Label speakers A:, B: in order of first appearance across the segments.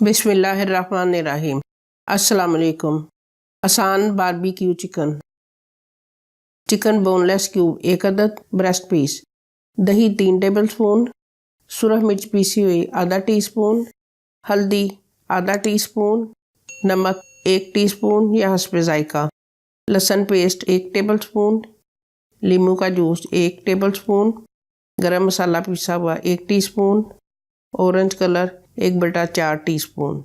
A: बिस्मिल्लाहिर्रहमानिर्रहीम। अस्सलाम वालेकुम। आसान barbecue chicken. Chicken boneless cube 1 अदद, ब्रेस्ट पीस, दही 3 टेबलस्पून, सुरख मिर्च पीसी हुई आधा टीस्पून, हल्दी आधा टीस्पून, नमक 1 टीस्पून या हस्बे जायका, लहसुन पेस्ट 1 टेबलस्पून, नींबू का जूस 1 टेबलस्पून, गरम मसाला पिसा हुआ 1 टीस्पून, ऑरेंज कलर 1/4 टीस्पून।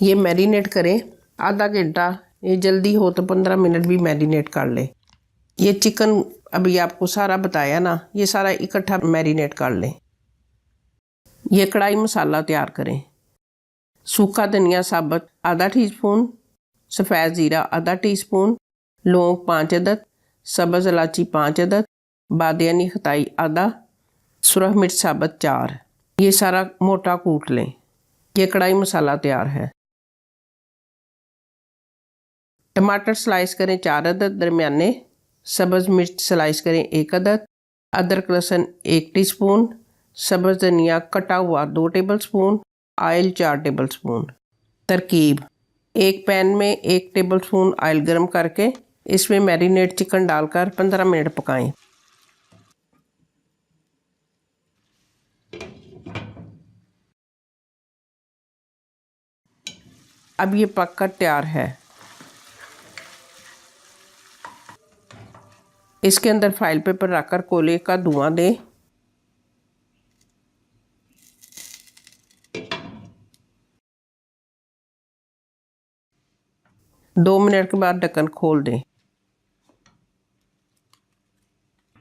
A: ये मैरिनेट करें आधा घंटा, ये जल्दी हो तो 15 मिनट भी मैरिनेट कर लें। ये चिकन अभी आपको सारा बताया ना, ये सारा इकट्ठा मैरिनेट कर लें। ये कढ़ाई मसाला तैयार करें। सूखा धनिया साबुत आधा टीस्पून, सफ़ेद ज़ीरा आधा टीस्पून, लौंग 5 अदद, सब्ज़ इलायची 5 अदद, बादियानी खताई आधा, सुरख मिर्च साबुत 4। ये सारा मोटा कूट लें। ये कढ़ाई मसाला तैयार है। टमाटर स्लाइस करें 4 अदद दरमियाने, सब्ज़ मिर्च स्लाइस करें 1 अदद, अदरक लहसुन 1 टीस्पून, सब्ज़ धनिया कटा हुआ 2 टेबलस्पून, ऑयल 4 टेबलस्पून। तरकीब: एक पैन में 1 टेबलस्पून ऑयल गर्म करके इसमें मैरिनेट चिकन डालकर 15 मिनट पकाएं। अब ये पककर तैयार है। इसके अंदर फाइल पेपर रखकर कोयले का धुआं दें। दो मिनट के बाद ढक्कन खोल दें।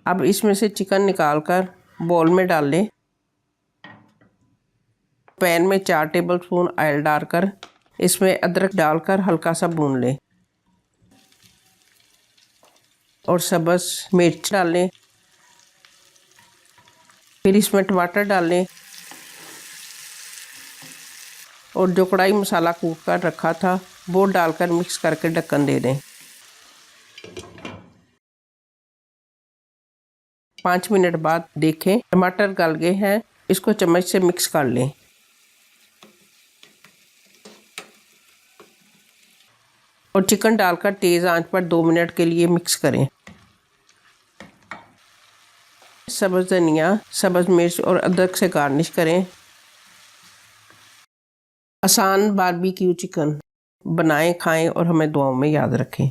A: अब इसमें से चिकन निकालकर बाउल में डाल लें। पैन में 4 टेबलस्पून ऑयल डालकर इसमें अदरक डालकर हल्का सा भून लें और सब्ज़ मिर्च डाल लें। फिर इसमें टमाटर डाल लें और जो कढ़ाई मसाला कूट कर रखा था वो डालकर मिक्स करके ढक्कन दे दें। 5 मिनट बाद देखें टमाटर गल गए हैं, इसको चम्मच से मिक्स कर लें। और चिकन डालकर तेज़ आंच पर 2 मिनट के लिए मिक्स करें। सब्ज़ धनिया, सब्ज़ मिर्च और अदरक से गार्निश करें। आसान बारबेक्यू चिकन बनाएं, खाएं और हमें दुआओं में याद रखें।